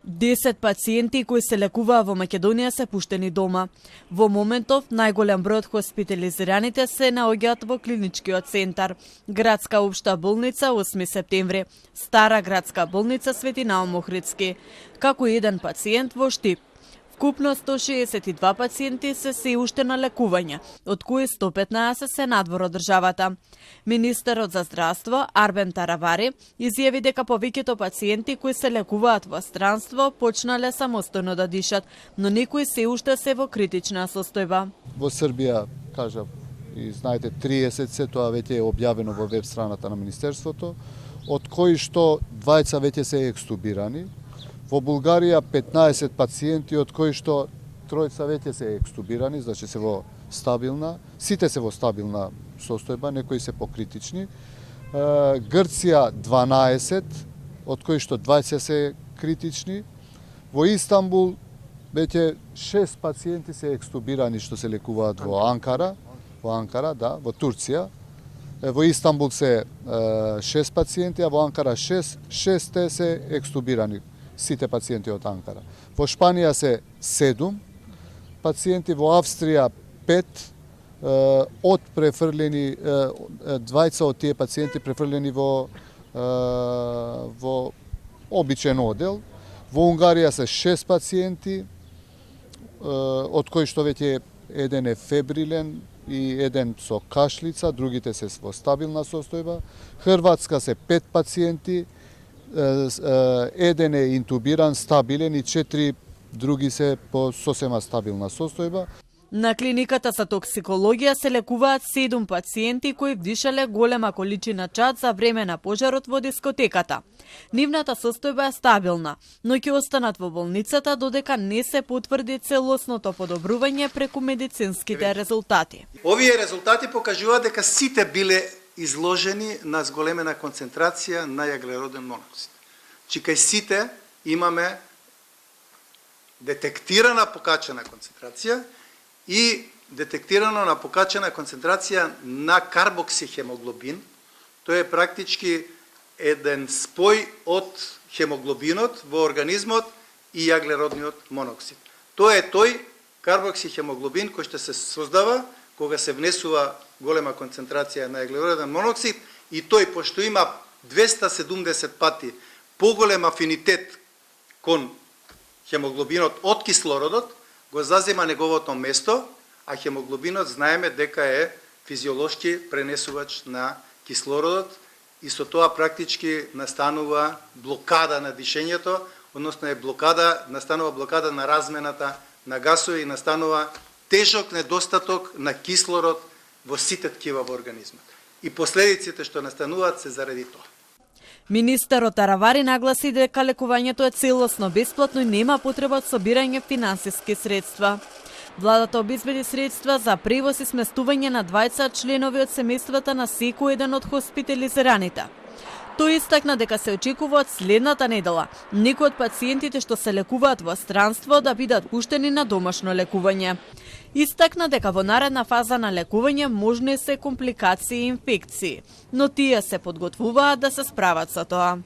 10 пациенти кои се лекуваа во Македонија се пуштени дома. Во моментов најголем број од хоспитализираните се наоѓаат во клиничкиот центар, Градска општа болница 8 септември, Стара градска болница Свети Наум Охридски, како и еден пациент во Штип. Вкупно 162 пациенти се уште на лекување, од кои 115 се надвор од државата. Министерот за здравство Арбен Таравари изјави дека повеќето пациенти кои се лекуваат во странство почнале самостојно да дишат, но некои се уште се во критична состојба. Во Србија, кажав, и знаете 30 се, тоа веќе е објавено во веб страната на Министерството, од кои што 20 веќе се екстубирани. Во Булгарија 15 пациенти, од кои што тројца веќе се екстубирани, значи се во стабилна, сите се во стабилна состојба, некои се покритични. Грција 12, од кои што 20 се критични. Во Истанбул веќе 6 пациенти се екстубирани што се лекуваат во Анкара, во Турција. Во Истанбул се 6 пациенти, а во Анкара 6 се екстубирани. Сите пациенти од Анкара. Во Шпанија се 7 пациенти, во Австрија 5, од префрлени, двајца од тие пациенти префрлени во обичен одел. Во Унгарија се 6 пациенти, од кои што веќе еден е фебрилен и еден со кашлица, другите се во стабилна состојба. Хрватска се 5 пациенти, еден е интубиран, стабилен и 4 други се по сосема стабилна состојба. На клиниката за токсикологија се лекуваат 7 пациенти кои вдишале голема количина чад за време на пожарот во дискотеката. Нивната состојба е стабилна, но ќе останат во болницата додека не се потврди целосното подобрување преку медицинските резултати. Овие резултати покажуваат дека сите биле изложени на зголемена концентрација на јаглероден моноксид. Кај сите имаме детектирана покачена концентрација и детектирано на покачена концентрација на карбоксихемоглобин. Тоа е практички еден спој од хемоглобинот во организмот и јаглеродниот моноксид. Тоа е тој карбоксихемоглобин кој што се создава кога се внесува голема концентрација на јаглероден моноксид и тој, пошто има 270 пати поголем афинитет кон хемоглобинот од кислородот, го зазема неговото место, а хемоглобинот знаеме дека е физиолошки пренесувач на кислородот и со тоа практички настанува блокада на дишењето, односно настанува блокада на размената на гасови и настанува тежок недостаток на кислород во сите ткива во организмот. И последиците што настануваат се заради тоа. Министерот Таравари нагласи дека лекувањето е целосно бесплатно и нема потреба од собирање финансиски средства. Владата обезбеди средства за превоз и сместување на 20 членови од семејствата на секој еден од хоспитализираните. Тој истакна дека се очекува од следната недела некои од пациентите што се лекуваат во странство да бидат пуштени на домашно лекување. Истакна дека во наредна фаза на лекување можни се компликации и инфекции, но тие се подготвуваат да се справат со тоа.